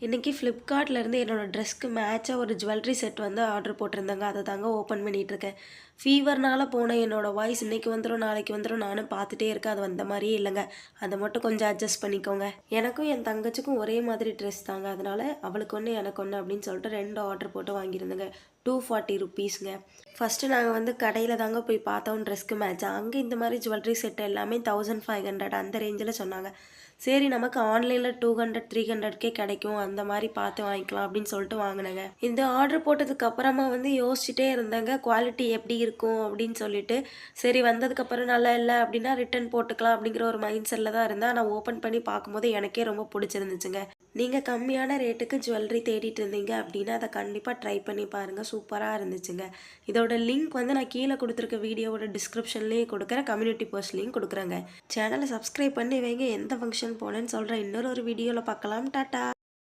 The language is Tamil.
இன்றைக்கி ஃப்ளிப்கார்ட்லேருந்து என்னோடய ட்ரெஸ்க்கு மேட்சாக ஒரு ஜுவல்லரி செட் வந்து ஆர்டர் போட்டிருந்தேங்க. அதை தாங்க ஓப்பன் பண்ணிகிட்ருக்கேன். ஃபீவர்னால் போன என்னோடய வாய்ஸ் இன்றைக்கி வந்துடும் நாளைக்கு வந்துடும் நானும் பார்த்துட்டே இருக்கேன். அது வந்த மாதிரியே இல்லைங்க. அதை மட்டும் கொஞ்சம் அட்ஜஸ்ட் பண்ணிக்கோங்க. எனக்கும் என் தங்கச்சிக்கும் ஒரே மாதிரி ட்ரெஸ் தாங்க. அதனால் அவளுக்கு ஒன்று எனக்கு ஒன்று அப்படின்னு சொல்லிட்டு 2 ஆர்டர் போட்டு வாங்கியிருந்தேங்க. 240 ருப்பீஸுங்க. ஃபஸ்ட்டு நாங்கள் வந்து கடையில் தாங்க போய் பார்த்தோம் ட்ரெஸ்க்கு மேட்சாக. அங்கே இந்த மாதிரி ஜுவல்லரி செட் எல்லாமே 1500 அந்த ரேஞ்சில் சொன்னாங்க. சரி நமக்கு ஆன்லைனில் 200 300க்கே கிடைக்கும், அந்த மாதிரி பார்த்து வாங்கிக்கலாம் அப்படின்னு சொல்லிட்டு வாங்கினேங்க. இந்த ஆர்டர் போட்டதுக்கு அப்புறமா வந்து யோசிச்சுட்டே இருந்தேங்க, குவாலிட்டி எப்படி இருக்கும் அப்படின்னு சொல்லிட்டு. சரி வந்ததுக்கப்புறம் நல்லா இல்லை அப்படின்னா ரிட்டன் போட்டுக்கலாம் அப்படிங்கிற ஒரு மைண்ட் செட்டில் தான் இருந்தேன். நான் ஓப்பன் பண்ணி பார்க்கும்போது எனக்கே ரொம்ப பிடிச்சிருந்துச்சுங்க. நீங்கள் கம்மியான ரேட்டுக்கு ஜுவல்லரி தேடிட்டு இருந்தீங்க அப்படின்னா அதை கண்டிப்பாக ட்ரை பண்ணி பாருங்கள். சூப்பராக இருந்துச்சுங்க. இதோட லிங்க் வந்து நான் கீழே கொடுத்துருக்க வீடியோவோட டிஸ்கிரிப்ஷன்லேயே கொடுக்குறேன், கம்யூனிட்டி போஸ்ட்லேயும் கொடுக்குறேங்க. சேனலை சப்ஸ்கிரைப் பண்ணி வைங்க. எந்த ஃபங்க்ஷன் போனேன்னு சொல்கிறேன். இன்னொரு வீடியோவில் பார்க்கலாம். டாட்டா.